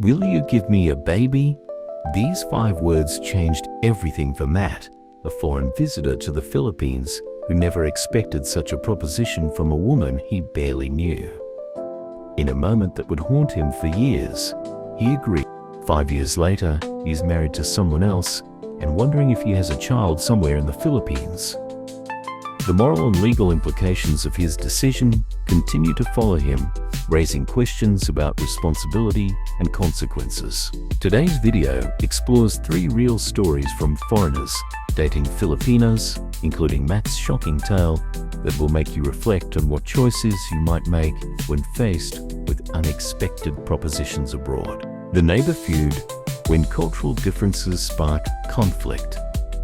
"Will you give me a baby?" These 5 words changed everything for Matt, a foreign visitor to the Philippines who never expected such a proposition from a woman he barely knew. In a moment that would haunt him for years, he agreed. 5 years later, he's married to someone else and wondering if he has a child somewhere in the Philippines. The moral and legal implications of his decision continue to follow him, raising questions about responsibility and consequences. Today's video explores 3 real stories from foreigners dating Filipinas, including Matt's shocking tale that will make you reflect on what choices you might make when faced with unexpected propositions abroad. The neighbor feud, when cultural differences spark conflict.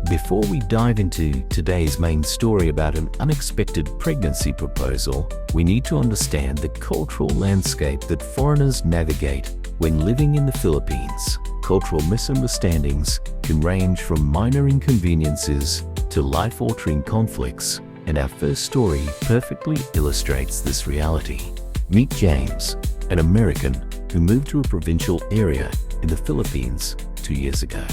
Before we dive into today's main story about an unexpected pregnancy proposal, we need to understand the cultural landscape that foreigners navigate when living in the Philippines. Cultural misunderstandings can range from minor inconveniences to life-altering conflicts, and our first story perfectly illustrates this reality. Meet James, an American who moved to a provincial area in the Philippines 2 years ago.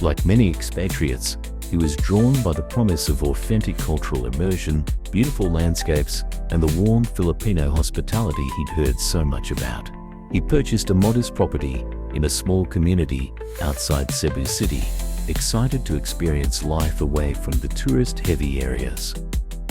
Like many expatriates, he was drawn by the promise of authentic cultural immersion, beautiful landscapes, and the warm Filipino hospitality he'd heard so much about. He purchased a modest property in a small community outside Cebu City, excited to experience life away from the tourist-heavy areas.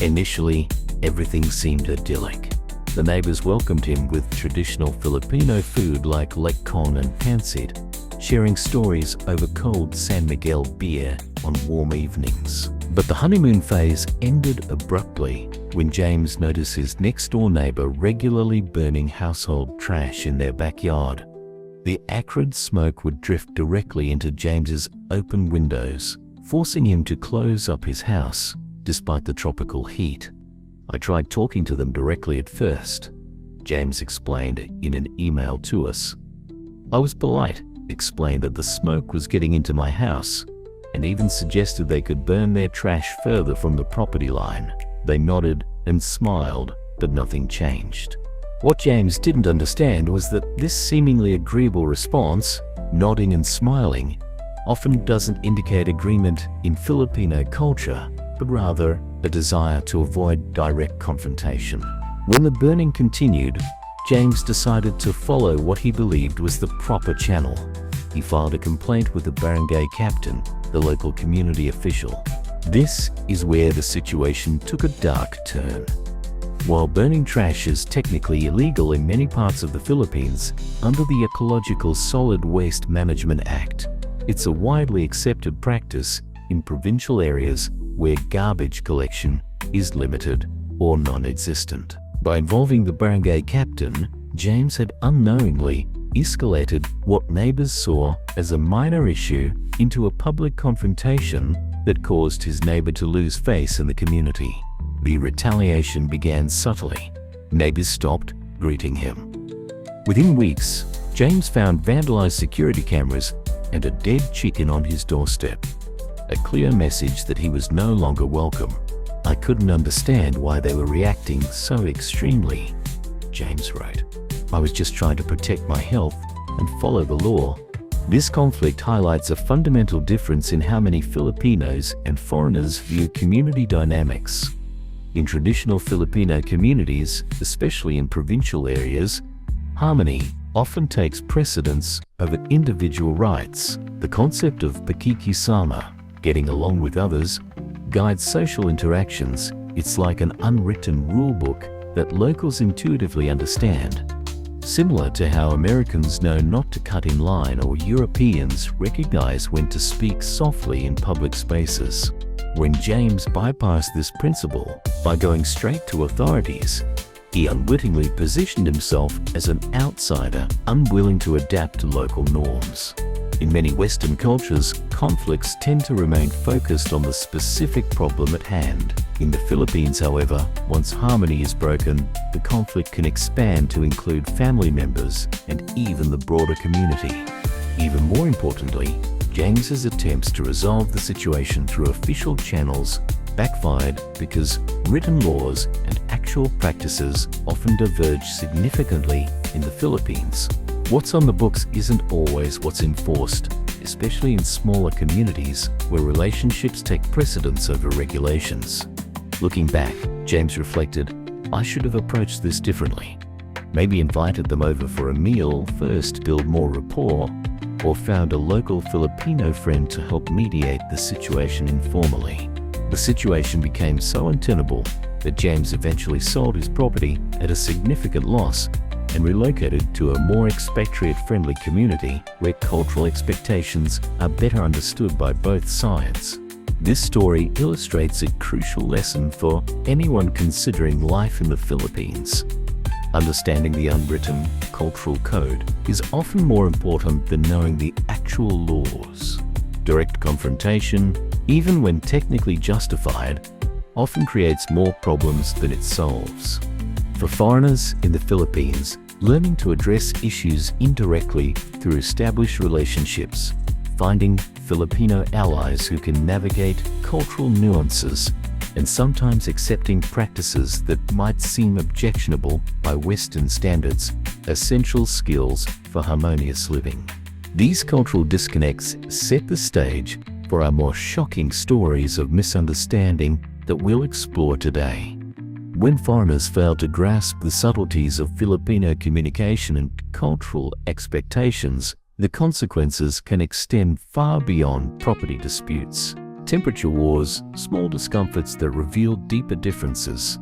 Initially, everything seemed idyllic. The neighbors welcomed him with traditional Filipino food like lechon and pancit, sharing stories over cold San Miguel beer on warm evenings. But the honeymoon phase ended abruptly when James noticed his next-door neighbor regularly burning household trash in their backyard. The acrid smoke would drift directly into James's open windows, forcing him to close up his house despite the tropical heat. "I tried talking to them directly at first," James explained in an email to us. "I was polite, explained that the smoke was getting into my house, and even suggested they could burn their trash further from the property line. They nodded and smiled, but nothing changed." What James didn't understand was that this seemingly agreeable response, nodding and smiling, often doesn't indicate agreement in Filipino culture, but rather a desire to avoid direct confrontation. When the burning continued, James decided to follow what he believed was the proper channel. He filed a complaint with the barangay captain, the local community official. This is where the situation took a dark turn. While burning trash is technically illegal in many parts of the Philippines under the Ecological Solid Waste Management Act, it's a widely accepted practice in provincial areas where garbage collection is limited or non-existent. By involving the barangay captain, James had unknowingly escalated what neighbors saw as a minor issue into a public confrontation that caused his neighbor to lose face in the community. The retaliation began subtly. Neighbors stopped greeting him. Within weeks, James found vandalized security cameras and a dead chicken on his doorstep. A clear message that he was no longer welcome. "I couldn't understand why they were reacting so extremely," James wrote. "I was just trying to protect my health and follow the law." This conflict highlights a fundamental difference in how many Filipinos and foreigners view community dynamics. In traditional Filipino communities, especially in provincial areas, harmony often takes precedence over individual rights. The concept of pakikisama, getting along with others, guides social interactions. It's like an unwritten rule book that locals intuitively understand. Similar to how Americans know not to cut in line or Europeans recognize when to speak softly in public spaces. When James bypassed this principle by going straight to authorities, he unwittingly positioned himself as an outsider, unwilling to adapt to local norms. In many Western cultures, conflicts tend to remain focused on the specific problem at hand. In the Philippines, however, once harmony is broken, the conflict can expand to include family members and even the broader community. Even more importantly, James's attempts to resolve the situation through official channels backfired because written laws and actual practices often diverge significantly in the Philippines. What's on the books isn't always what's enforced, especially in smaller communities where relationships take precedence over regulations. Looking back, James reflected, I should have approached this differently. Maybe invited them over for a meal first to build more rapport, or found a local Filipino friend to help mediate the situation informally. The situation became so untenable that James eventually sold his property at a significant loss and relocated to a more expatriate-friendly community where cultural expectations are better understood by both sides. This story illustrates a crucial lesson for anyone considering life in the Philippines. Understanding the unwritten cultural code is often more important than knowing the actual laws. Direct confrontation, even when technically justified, often creates more problems than it solves. For foreigners in the Philippines, learning to address issues indirectly through established relationships, finding Filipino allies who can navigate cultural nuances, and sometimes accepting practices that might seem objectionable by Western standards, are essential skills for harmonious living. These cultural disconnects set the stage for our more shocking stories of misunderstanding that we'll explore today. When foreigners fail to grasp the subtleties of Filipino communication and cultural expectations, the consequences can extend far beyond property disputes. Temperature wars, small discomforts that reveal deeper differences.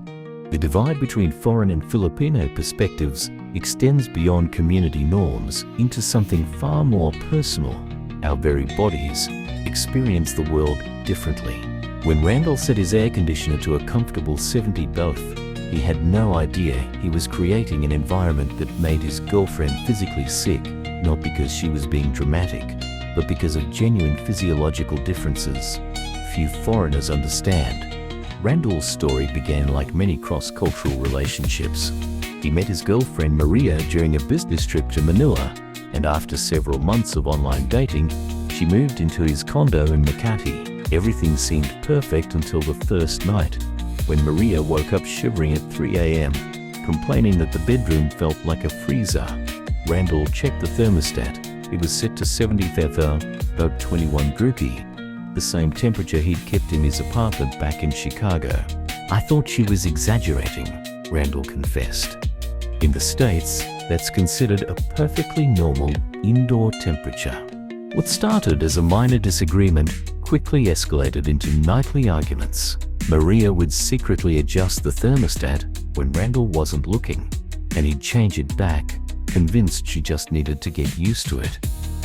The divide between foreign and Filipino perspectives extends beyond community norms into something far more personal. Our very bodies experience the world differently. When Randall set his air conditioner to a comfortable 70 both, he had no idea he was creating an environment that made his girlfriend physically sick, not because she was being dramatic, but because of genuine physiological differences few foreigners understand. Randall's story began like many cross-cultural relationships. He met his girlfriend Maria during a business trip to Manila, and after several months of online dating, she moved into his condo in Makati. Everything seemed perfect until the first night, when Maria woke up shivering at 3 a.m., complaining that the bedroom felt like a freezer. Randall checked the thermostat. It was set to 70th, about 21 Drupi, the same temperature he'd kept in his apartment back in Chicago. I thought she was exaggerating, Randall confessed. In the States, that's considered a perfectly normal indoor temperature. What started as a minor disagreement quickly escalated into nightly arguments. Maria would secretly adjust the thermostat when Randall wasn't looking, and he'd change it back, convinced she just needed to get used to it.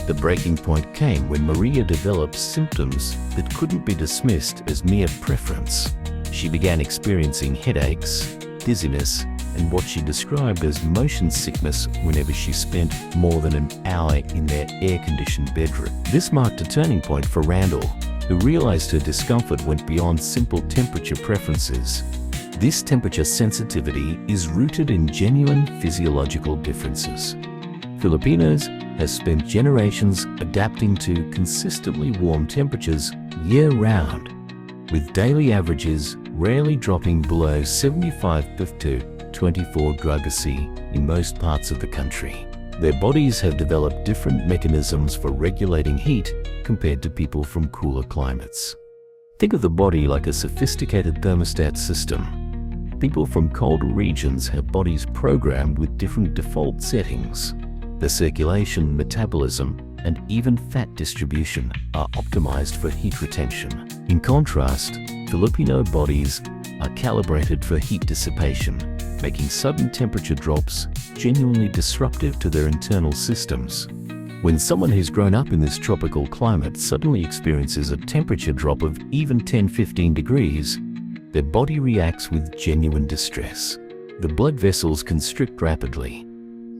The breaking point came when Maria developed symptoms that couldn't be dismissed as mere preference. She began experiencing headaches, dizziness, and what she described as motion sickness whenever she spent more than an hour in their air-conditioned bedroom. This marked a turning point for Randall, who realized her discomfort went beyond simple temperature preferences. This temperature sensitivity is rooted in genuine physiological differences. Filipinos have spent generations adapting to consistently warm temperatures year-round, with daily averages rarely dropping below 75 to 24 degrees C in most parts of the country. Their bodies have developed different mechanisms for regulating heat compared to people from cooler climates. Think of the body like a sophisticated thermostat system. People from colder regions have bodies programmed with different default settings. The circulation, metabolism, and even fat distribution are optimized for heat retention. In contrast, Filipino bodies are calibrated for heat dissipation, making sudden temperature drops genuinely disruptive to their internal systems. When someone who's grown up in this tropical climate suddenly experiences a temperature drop of even 10-15 degrees, their body reacts with genuine distress. The blood vessels constrict rapidly,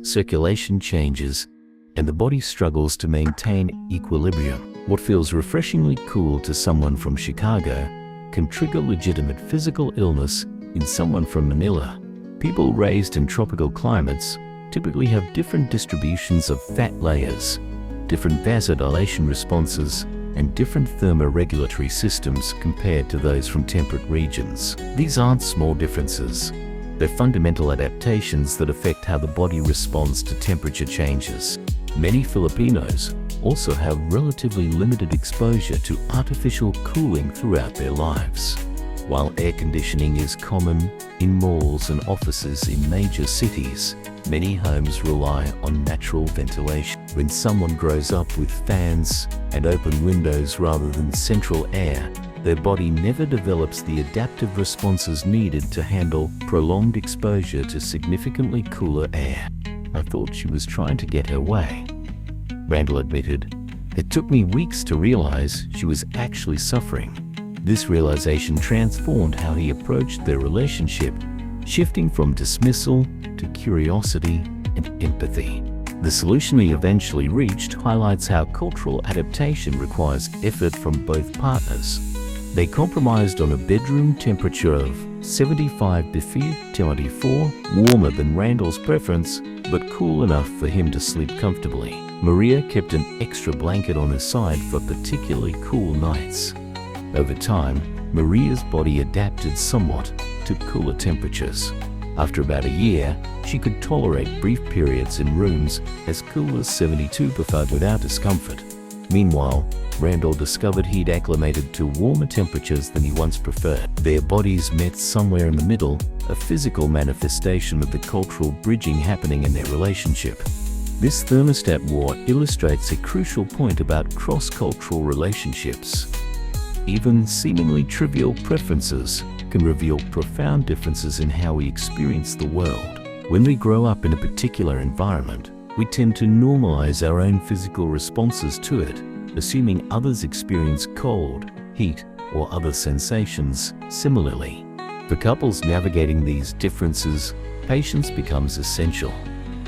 circulation changes, and the body struggles to maintain equilibrium. What feels refreshingly cool to someone from Chicago can trigger legitimate physical illness in someone from Manila. People raised in tropical climates typically have different distributions of fat layers, different vasodilation responses, and different thermoregulatory systems compared to those from temperate regions. These aren't small differences. They're fundamental adaptations that affect how the body responds to temperature changes. Many Filipinos also have relatively limited exposure to artificial cooling throughout their lives. While air conditioning is common in malls and offices in major cities, many homes rely on natural ventilation. When someone grows up with fans and open windows rather than central air, their body never develops the adaptive responses needed to handle prolonged exposure to significantly cooler air. I thought she was trying to get her way, Randall admitted. It took me weeks to realize she was actually suffering. This realization transformed how he approached their relationship, shifting from dismissal to curiosity and empathy. The solution he eventually reached highlights how cultural adaptation requires effort from both partners. They compromised on a bedroom temperature of 75 to 74, warmer than Randall's preference, but cool enough for him to sleep comfortably. Maria kept an extra blanket on her side for particularly cool nights. Over time, Maria's body adapted somewhat to cooler temperatures. After about a year, she could tolerate brief periods in rooms as cool as 72 without discomfort. Meanwhile, Randall discovered he'd acclimated to warmer temperatures than he once preferred. Their bodies met somewhere in the middle, a physical manifestation of the cultural bridging happening in their relationship. This thermostat war illustrates a crucial point about cross-cultural relationships. Even seemingly trivial preferences can reveal profound differences in how we experience the world. When we grow up in a particular environment, we tend to normalize our own physical responses to it, assuming others experience cold, heat, or other sensations similarly. For couples navigating these differences, patience becomes essential.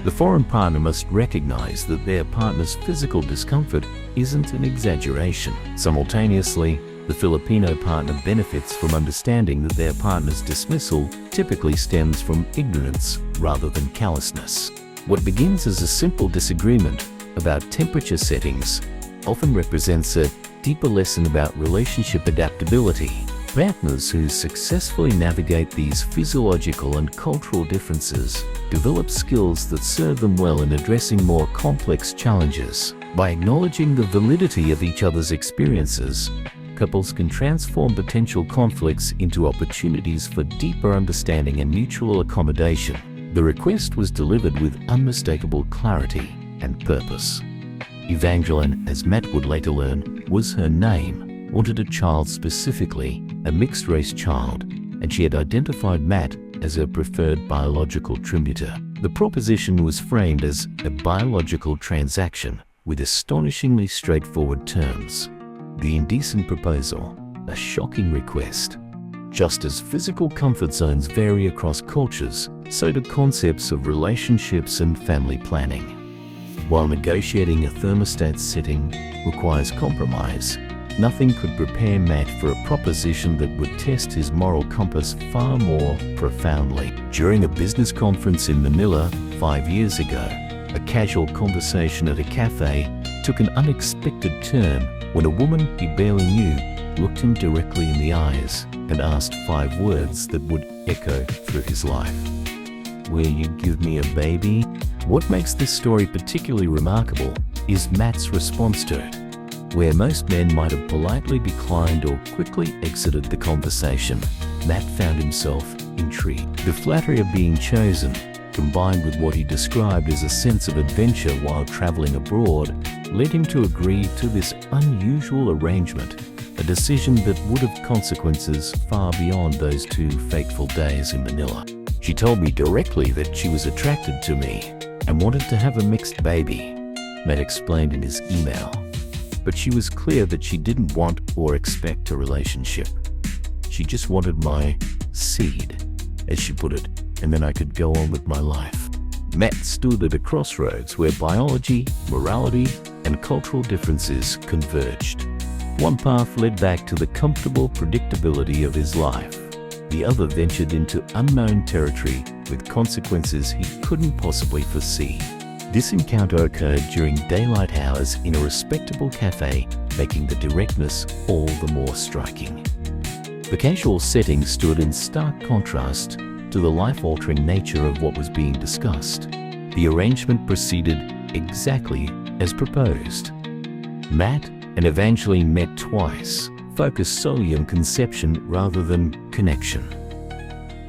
The foreign partner must recognize that their partner's physical discomfort isn't an exaggeration. Simultaneously, the Filipino partner benefits from understanding that their partner's dismissal typically stems from ignorance rather than callousness. What begins as a simple disagreement about temperature settings often represents a deeper lesson about relationship adaptability. Partners who successfully navigate these physiological and cultural differences develop skills that serve them well in addressing more complex challenges. By acknowledging the validity of each other's experiences, couples can transform potential conflicts into opportunities for deeper understanding and mutual accommodation. The request was delivered with unmistakable clarity and purpose. Evangeline, as Matt would later learn, was her name, wanted a child specifically, a mixed-race child, and she had identified Matt as her preferred biological trimeter. The proposition was framed as a biological transaction with astonishingly straightforward terms. The indecent proposal, a shocking request. Just as physical comfort zones vary across cultures, so do concepts of relationships and family planning. While negotiating a thermostat setting requires compromise, nothing could prepare Matt for a proposition that would test his moral compass far more profoundly. During a business conference in Manila 5 years ago, a casual conversation at a cafe took an unexpected turn when a woman he barely knew looked him directly in the eyes and asked 5 words that would echo through his life. "Will you give me a baby?" What makes this story particularly remarkable is Matt's response to it. Where most men might have politely declined or quickly exited the conversation, Matt found himself intrigued. The flattery of being chosen, combined with what he described as a sense of adventure while traveling abroad, led him to agree to this unusual arrangement, a decision that would have consequences far beyond those 2 fateful days in Manila. "She told me directly that she was attracted to me and wanted to have a mixed baby," Matt explained in his email. But she was clear that she didn't want or expect a relationship. "She just wanted my seed," as she put it, "and then I could go on with my life." Matt stood at a crossroads where biology, morality, and cultural differences converged. One path led back to the comfortable predictability of his life. The other ventured into unknown territory with consequences he couldn't possibly foresee. This encounter occurred during daylight hours in a respectable cafe, making the directness all the more striking. The casual setting stood in stark contrast to the life-altering nature of what was being discussed. The arrangement proceeded exactly as proposed. Matt and Evangeline met twice, focused solely on conception rather than connection.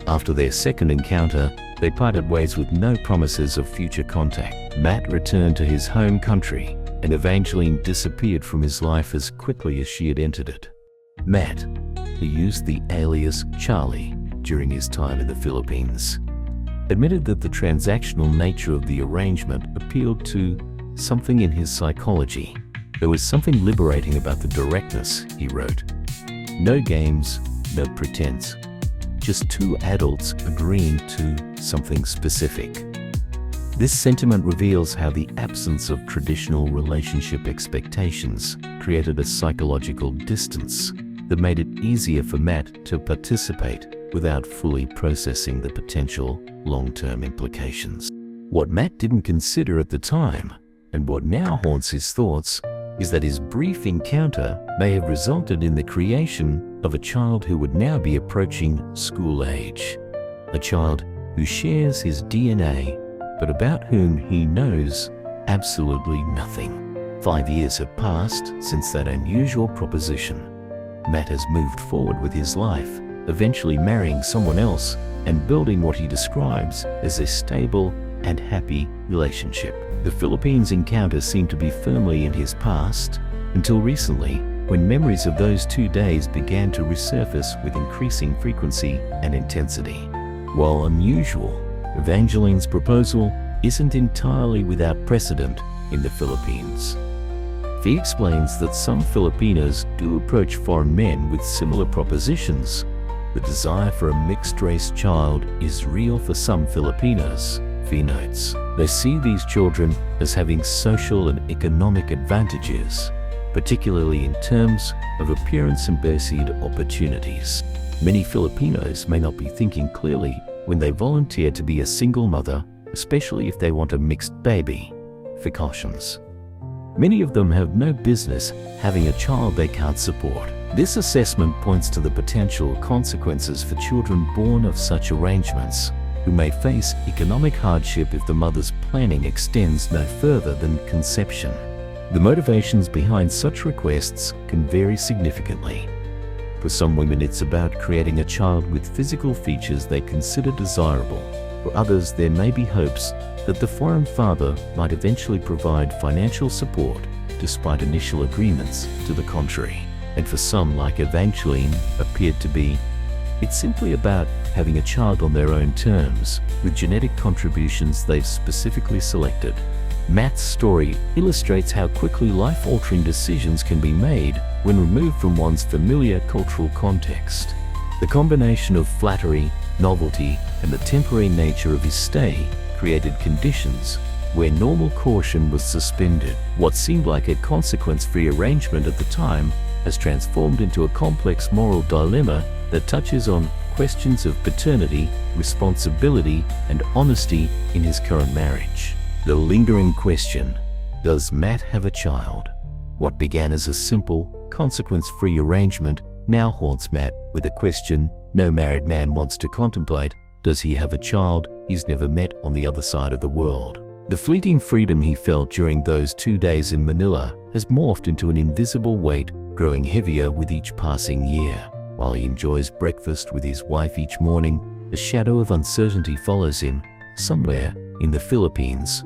After their second encounter, they parted ways with no promises of future contact. Matt returned to his home country, and Evangeline disappeared from his life as quickly as she had entered it. Matt, who used the alias Charlie during his time in the Philippines, admitted that the transactional nature of the arrangement appealed to something in his psychology. There was something liberating about the directness, he wrote. No games, no pretense. Just two adults agreeing to something specific. This sentiment reveals how the absence of traditional relationship expectations created a psychological distance that made it easier for Matt to participate without fully processing the potential long-term implications. What Matt didn't consider at the time, and what now haunts his thoughts, is that his brief encounter may have resulted in the creation of a child who would now be approaching school age. A child who shares his DNA, but about whom he knows absolutely nothing. 5 years have passed since that unusual proposition. Matt has moved forward with his life, eventually marrying someone else and building what he describes as a stable and happy relationship. The Philippines encounter seemed to be firmly in his past until recently, when memories of those 2 days began to resurface with increasing frequency and intensity. While unusual, Evangeline's proposal isn't entirely without precedent in the Philippines. He explains that some Filipinos do approach foreign men with similar propositions. The desire for a mixed-race child is real for some Filipinos, Fee notes. They see these children as having social and economic advantages, particularly in terms of appearance and perceived opportunities. Many Filipinos may not be thinking clearly when they volunteer to be a single mother, especially if they want a mixed baby. For cautions. Many of them have no business having a child they can't support. This assessment points to the potential consequences for children born of such arrangements, who may face economic hardship if the mother's planning extends no further than conception. The motivations behind such requests can vary significantly. For some women, it's about creating a child with physical features they consider desirable. For others, there may be hopes that the foreign father might eventually provide financial support despite initial agreements to the contrary. And for some, like Evangeline appeared to be, it's simply about having a child on their own terms, with genetic contributions they've specifically selected. Matt's story illustrates how quickly life-altering decisions can be made when removed from one's familiar cultural context. The combination of flattery, novelty, and the temporary nature of his stay created conditions where normal caution was suspended. What seemed like a consequence-free arrangement at the time has transformed into a complex moral dilemma that touches on questions of paternity, responsibility, and honesty in his current marriage. The lingering question, does Matt have a child? What began as a simple, consequence-free arrangement now haunts Matt with a question no married man wants to contemplate. Does he have a child he's never met on the other side of the world? The fleeting freedom he felt during those 2 days in Manila has morphed into an invisible weight, growing heavier with each passing year. While he enjoys breakfast with his wife each morning, a shadow of uncertainty follows him. Somewhere in the Philippines,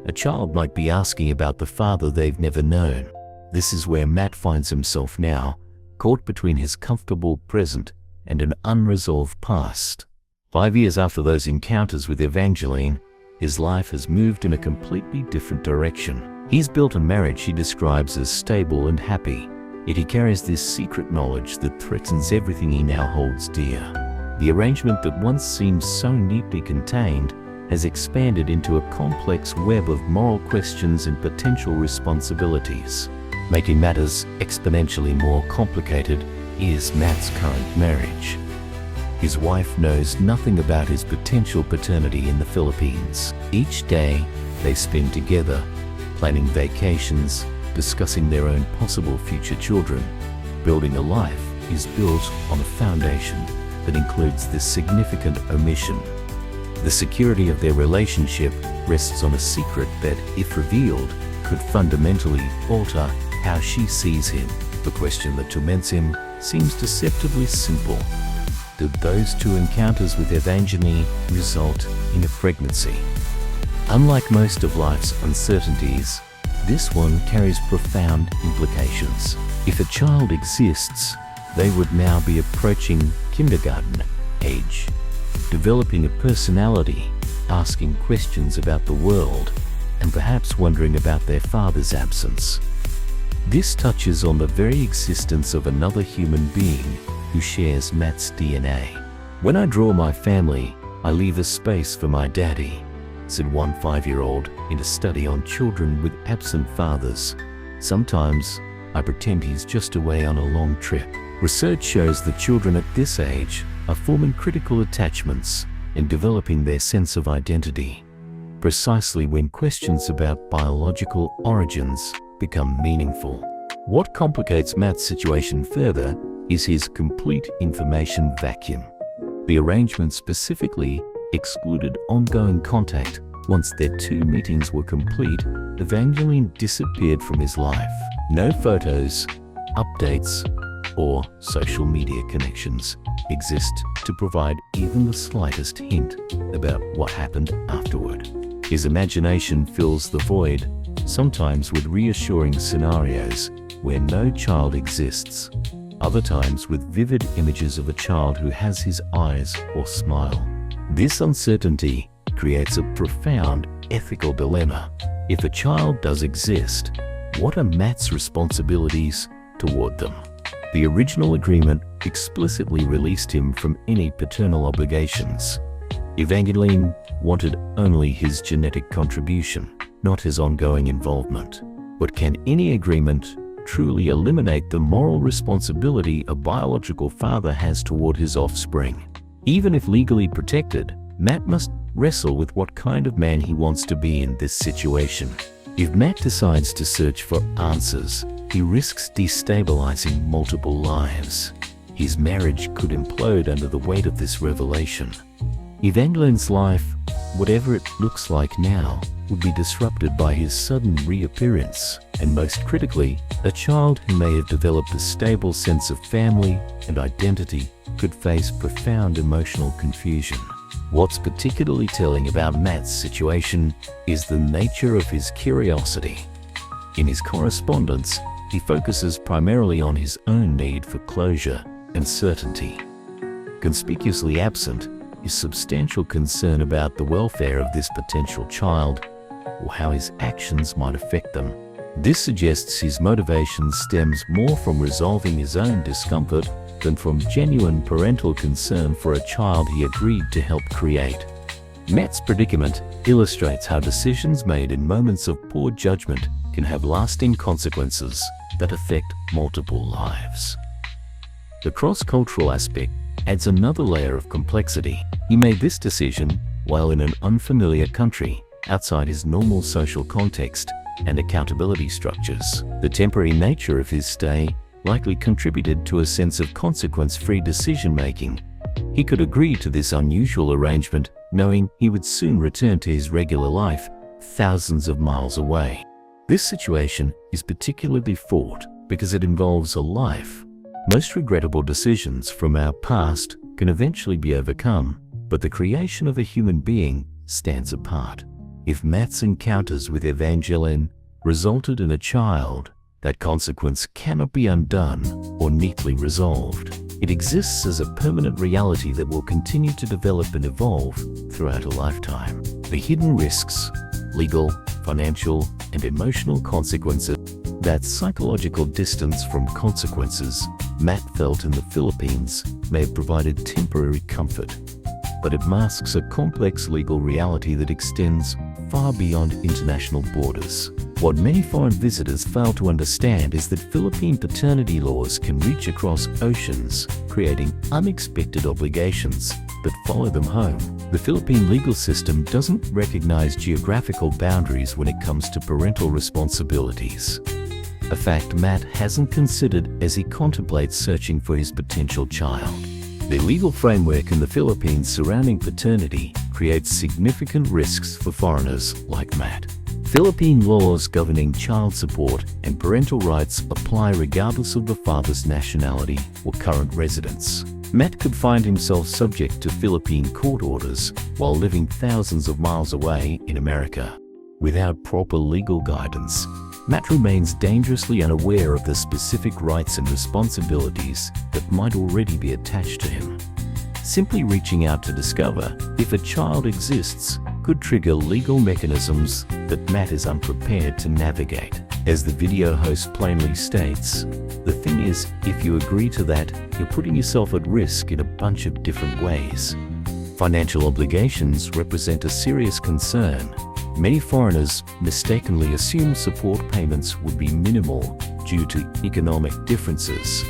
a child might be asking about the father they've never known. This is where Matt finds himself now, caught between his comfortable present and an unresolved past. 5 years after those encounters with Evangeline, his life has moved in a completely different direction. He's built a marriage he describes as stable and happy, yet he carries this secret knowledge that threatens everything he now holds dear. The arrangement that once seemed so neatly contained has expanded into a complex web of moral questions and potential responsibilities. Making matters exponentially more complicated is Matt's current marriage. His wife knows nothing about his potential paternity in the Philippines. Each day, they spend together, planning vacations, discussing their own possible future children. Building a life is built on a foundation that includes this significant omission. The security of their relationship rests on a secret that, if revealed, could fundamentally alter how she sees him. The question that torments him seems deceptively simple. Did those two encounters with Evangeline result in a pregnancy? Unlike most of life's uncertainties, this one carries profound implications. If a child exists, they would now be approaching kindergarten age, developing a personality, asking questions about the world, and perhaps wondering about their father's absence. This touches on the very existence of another human being who shares Matt's DNA. "When I draw my family, I leave a space for my daddy," said one 5-year-old in a study on children with absent fathers. "Sometimes I pretend he's just away on a long trip." Research shows that children at this age are forming critical attachments and developing their sense of identity, precisely when questions about biological origins become meaningful. What complicates Matt's situation further is his complete information vacuum. The arrangement specifically excluded ongoing contact. Once their 2 meetings were complete, Evangeline disappeared from his life. No photos, updates, or social media connections exist to provide even the slightest hint about what happened afterward. His imagination fills the void, sometimes with reassuring scenarios where no child exists, other times with vivid images of a child who has his eyes or smile. This uncertainty creates a profound ethical dilemma. If a child does exist, what are Matt's responsibilities toward them? The original agreement explicitly released him from any paternal obligations. Evangeline wanted only his genetic contribution, not his ongoing involvement. But can any agreement truly eliminate the moral responsibility a biological father has toward his offspring? Even if legally protected, Matt must wrestle with what kind of man he wants to be in this situation. If Matt decides to search for answers, he risks destabilizing multiple lives. His marriage could implode under the weight of this revelation. Evangeline's life, whatever it looks like now, would be disrupted by his sudden reappearance, and most critically, a child who may have developed a stable sense of family and identity could face profound emotional confusion. What's particularly telling about Matt's situation is the nature of his curiosity. In his correspondence, he focuses primarily on his own need for closure and certainty. Conspicuously absent is substantial concern about the welfare of this potential child or how his actions might affect them. This suggests his motivation stems more from resolving his own discomfort than from genuine parental concern for a child he agreed to help create. Matt's predicament illustrates how decisions made in moments of poor judgment can have lasting consequences that affect multiple lives. The cross-cultural aspect adds another layer of complexity. He made this decision while in an unfamiliar country, outside his normal social context and accountability structures. The temporary nature of his stay likely contributed to a sense of consequence-free decision-making. He could agree to this unusual arrangement, knowing he would soon return to his regular life, thousands of miles away. This situation is particularly fraught because it involves a life. Most regrettable decisions from our past can eventually be overcome, but the creation of a human being stands apart. If Matt's encounters with Evangeline resulted in a child, that consequence cannot be undone or neatly resolved. It exists as a permanent reality that will continue to develop and evolve throughout a lifetime. The hidden risks, legal, financial, and emotional consequences, that psychological distance from consequences Matt felt in the Philippines may have provided temporary comfort, but it masks a complex legal reality that extends far beyond international borders. What many foreign visitors fail to understand is that Philippine paternity laws can reach across oceans, creating unexpected obligations that follow them home. The Philippine legal system doesn't recognize geographical boundaries when it comes to parental responsibilities, a fact Matt hasn't considered as he contemplates searching for his potential child. The legal framework in the Philippines surrounding paternity creates significant risks for foreigners like Matt. Philippine laws governing child support and parental rights apply regardless of the father's nationality or current residence. Matt could find himself subject to Philippine court orders while living thousands of miles away in America. Without proper legal guidance, Matt remains dangerously unaware of the specific rights and responsibilities that might already be attached to him. Simply reaching out to discover if a child exists could trigger legal mechanisms that Matt is unprepared to navigate. As the video host plainly states, the thing is, if you agree to that, you're putting yourself at risk in a bunch of different ways. Financial obligations represent a serious concern. Many foreigners mistakenly assume support payments would be minimal due to economic differences.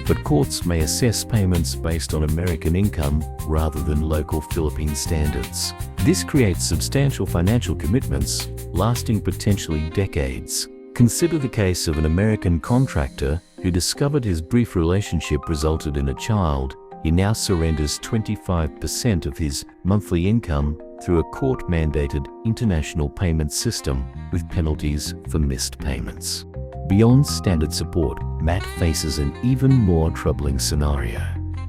But courts may assess payments based on American income rather than local Philippine standards. This creates substantial financial commitments lasting potentially decades. Consider the case of an American contractor who discovered his brief relationship resulted in a child. He now surrenders 25% of his monthly income through a court-mandated international payment system with penalties for missed payments. Beyond standard support, Matt faces an even more troubling scenario: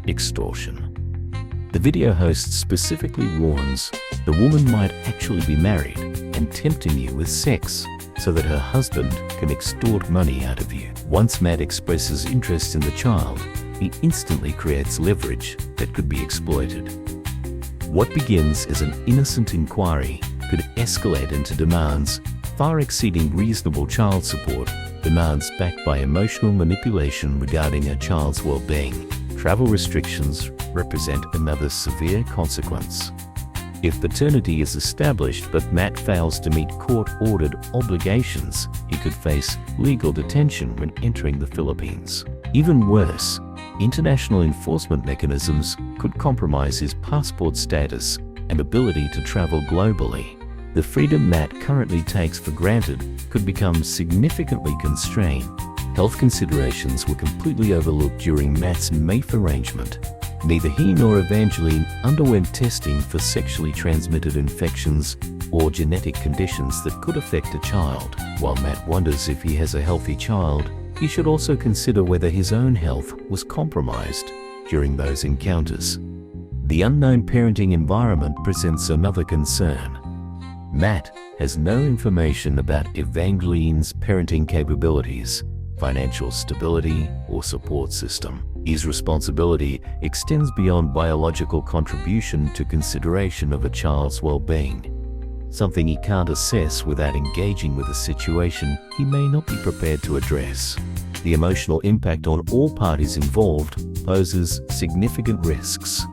extortion. The video host specifically warns the woman might actually be married and tempting you with sex so that her husband can extort money out of you. Once Matt expresses interest in the child, he instantly creates leverage that could be exploited. What begins as an innocent inquiry could escalate into demands far exceeding reasonable child support, demands backed by emotional manipulation regarding a child's well-being. Travel restrictions represent another severe consequence. If paternity is established but Matt fails to meet court-ordered obligations, he could face legal detention when entering the Philippines. Even worse, international enforcement mechanisms could compromise his passport status and ability to travel globally. The freedom Matt currently takes for granted could become significantly constrained. Health considerations were completely overlooked during Matt's MAFE arrangement. Neither he nor Evangeline underwent testing for sexually transmitted infections or genetic conditions that could affect a child. While Matt wonders if he has a healthy child, he should also consider whether his own health was compromised during those encounters. The unknown parenting environment presents another concern. Matt has no information about Evangeline's parenting capabilities, financial stability, or support system. His responsibility extends beyond biological contribution to consideration of a child's well-being, something he can't assess without engaging with a situation he may not be prepared to address. The emotional impact on all parties involved poses significant risks.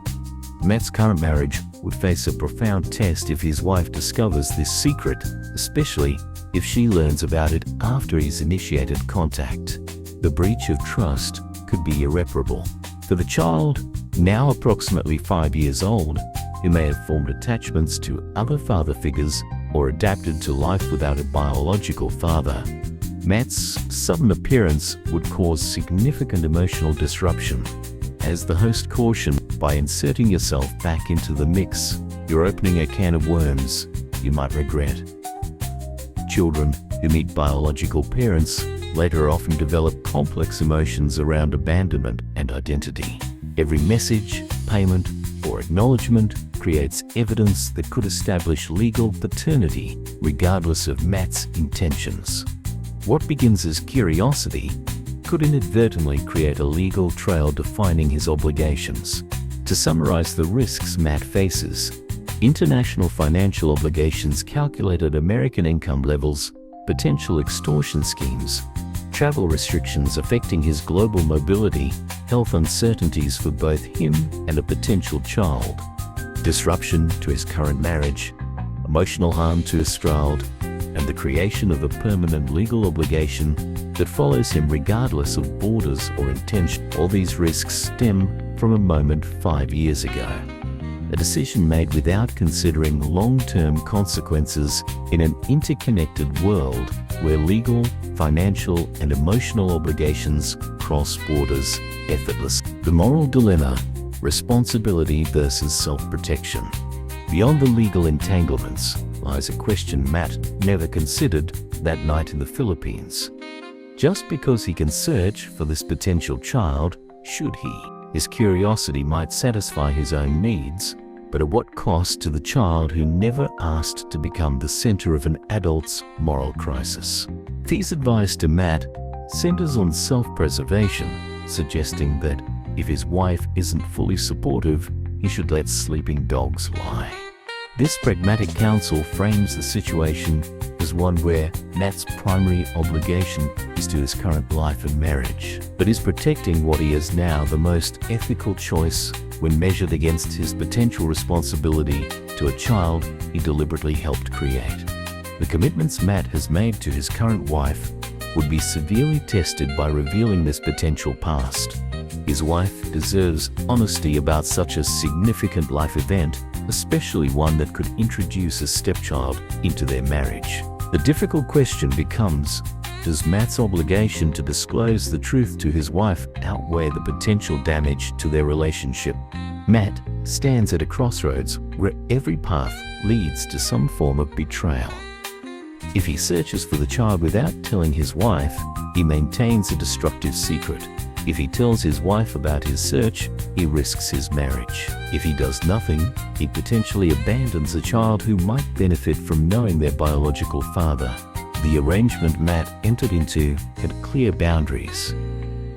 Matt's current marriage would face a profound test if his wife discovers this secret, especially if she learns about it after he's initiated contact. The breach of trust could be irreparable. For the child, now approximately 5 years old, who may have formed attachments to other father figures or adapted to life without a biological father, Matt's sudden appearance would cause significant emotional disruption. As the host cautioned, by inserting yourself back into the mix, you're opening a can of worms you might regret. Children who meet biological parents later often develop complex emotions around abandonment and identity. Every message, payment, or acknowledgement creates evidence that could establish legal paternity, regardless of Matt's intentions. What begins as curiosity could inadvertently create a legal trail defining his obligations. To summarize the risks Matt faces: international financial obligations calculated American income levels, potential extortion schemes, travel restrictions affecting his global mobility, health uncertainties for both him and a potential child, disruption to his current marriage, emotional harm to his child, and the creation of a permanent legal obligation that follows him regardless of borders or intention. All these risks stem from a moment 5 years ago. A decision made without considering long-term consequences in an interconnected world where legal, financial, and emotional obligations cross borders effortlessly. The moral dilemma Responsibility versus self-protection. Beyond the legal entanglements lies a question Matt never considered that night in the Philippines. Just because he can search for this potential child, should he? His curiosity might satisfy his own needs, but at what cost to the child who never asked to become the center of an adult's moral crisis? His advice to Matt centers on self-preservation, suggesting that if his wife isn't fully supportive, he should let sleeping dogs lie. This pragmatic counsel frames the situation as one where Matt's primary obligation is to his current life and marriage, but is protecting what he is now the most ethical choice when measured against his potential responsibility to a child he deliberately helped create. The commitments Matt has made to his current wife would be severely tested by revealing this potential past. His wife deserves honesty about such a significant life event, especially one that could introduce a stepchild into their marriage. The difficult question becomes, does Matt's obligation to disclose the truth to his wife outweigh the potential damage to their relationship? Matt stands at a crossroads where every path leads to some form of betrayal. If he searches for the child without telling his wife, he maintains a destructive secret. If he tells his wife about his search, he risks his marriage. If he does nothing, he potentially abandons a child who might benefit from knowing their biological father. The arrangement Matt entered into had clear boundaries.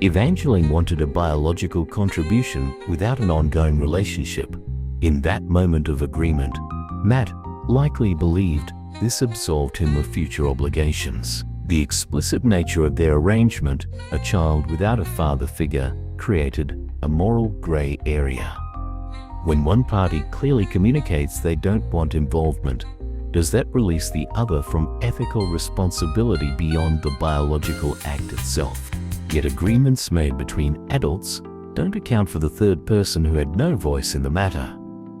Evangeline wanted a biological contribution without an ongoing relationship. In that moment of agreement, Matt likely believed this absolved him of future obligations. The explicit nature of their arrangement, a child without a father figure, created a moral gray area. When one party clearly communicates they don't want involvement, does that release the other from ethical responsibility beyond the biological act itself? Yet agreements made between adults don't account for the third person who had no voice in the matter,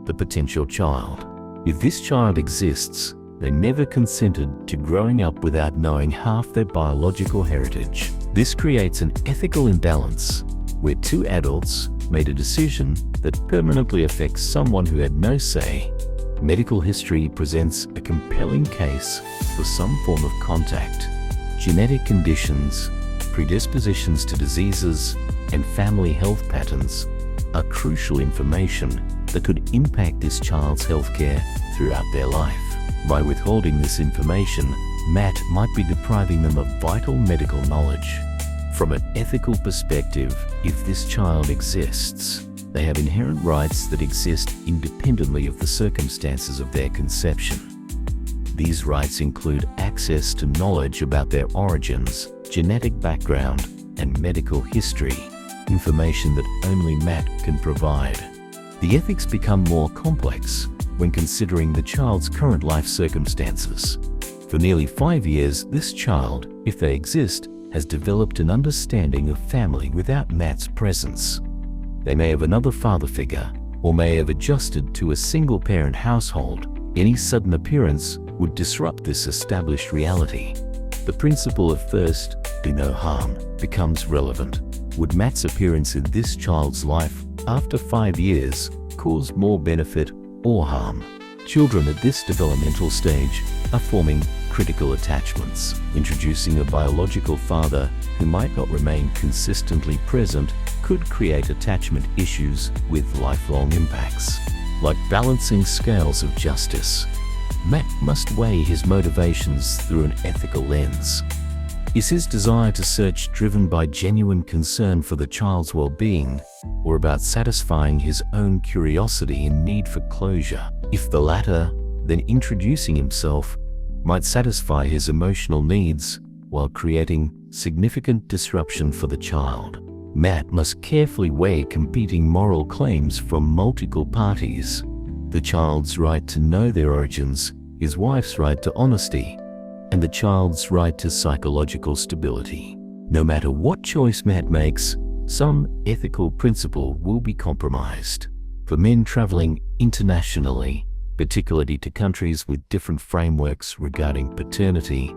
the potential child. If this child exists, they never consented to growing up without knowing half their biological heritage. This creates an ethical imbalance where two adults made a decision that permanently affects someone who had no say. Medical history presents a compelling case for some form of contact. Genetic conditions, predispositions to diseases, and family health patterns are crucial information that could impact this child's healthcare throughout their life. By withholding this information, Matt might be depriving them of vital medical knowledge. From an ethical perspective, if this child exists, they have inherent rights that exist independently of the circumstances of their conception. These rights include access to knowledge about their origins, genetic background, and medical history, information that only Matt can provide. The ethics become more complex when considering the child's current life circumstances. For nearly 5 years, this child, if they exist, has developed an understanding of family without Matt's presence. They may have another father figure, or may have adjusted to a single-parent household. Any sudden appearance would disrupt this established reality. The principle of first, do no harm, becomes relevant. Would Matt's appearance in this child's life after 5 years cause more benefit or harm? Children at this developmental stage are forming critical attachments. Introducing a biological father who might not remain consistently present could create attachment issues with lifelong impacts. Like balancing scales of justice, Matt must weigh his motivations through an ethical lens. Is his desire to search driven by genuine concern for the child's well-being, or about satisfying his own curiosity and need for closure? If the latter, then introducing himself might satisfy his emotional needs while creating significant disruption for the child. Matt must carefully weigh competing moral claims from multiple parties: the child's right to know their origins, his wife's right to honesty, and the child's right to psychological stability. No matter what choice Matt makes, some ethical principle will be compromised. For men traveling internationally, particularly to countries with different frameworks regarding paternity,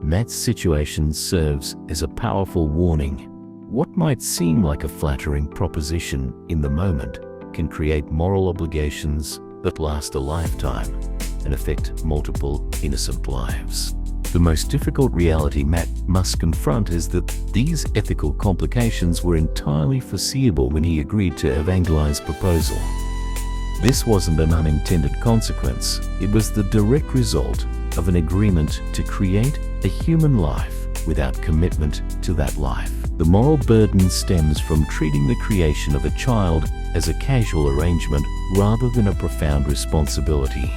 Matt's situation serves as a powerful warning. What might seem like a flattering proposition in the moment can create moral obligations that last a lifetime and affect multiple innocent lives. The most difficult reality Matt must confront is that these ethical complications were entirely foreseeable when he agreed to Evangeline's proposal. This wasn't an unintended consequence, it was the direct result of an agreement to create a human life without commitment to that life. The moral burden stems from treating the creation of a child as a casual arrangement rather than a profound responsibility.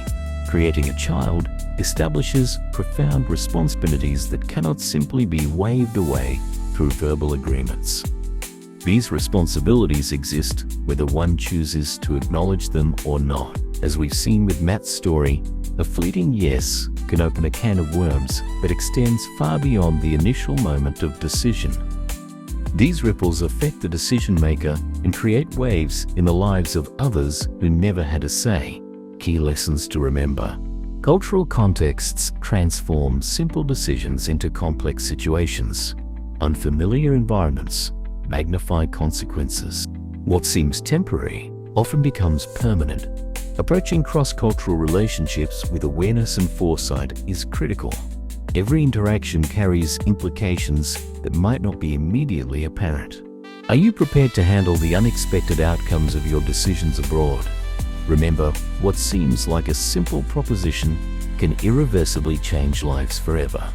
Creating a child establishes profound responsibilities that cannot simply be waved away through verbal agreements. These responsibilities exist whether one chooses to acknowledge them or not. As we've seen with Matt's story, a fleeting yes can open a can of worms that extends far beyond the initial moment of decision. These ripples affect the decision maker and create waves in the lives of others who never had a say. Key lessons to remember. Cultural contexts transform simple decisions into complex situations. Unfamiliar environments magnify consequences. What seems temporary often becomes permanent. Approaching cross-cultural relationships with awareness and foresight is critical. Every interaction carries implications that might not be immediately apparent. Are you prepared to handle the unexpected outcomes of your decisions abroad? Remember, what seems like a simple proposition can irreversibly change lives forever.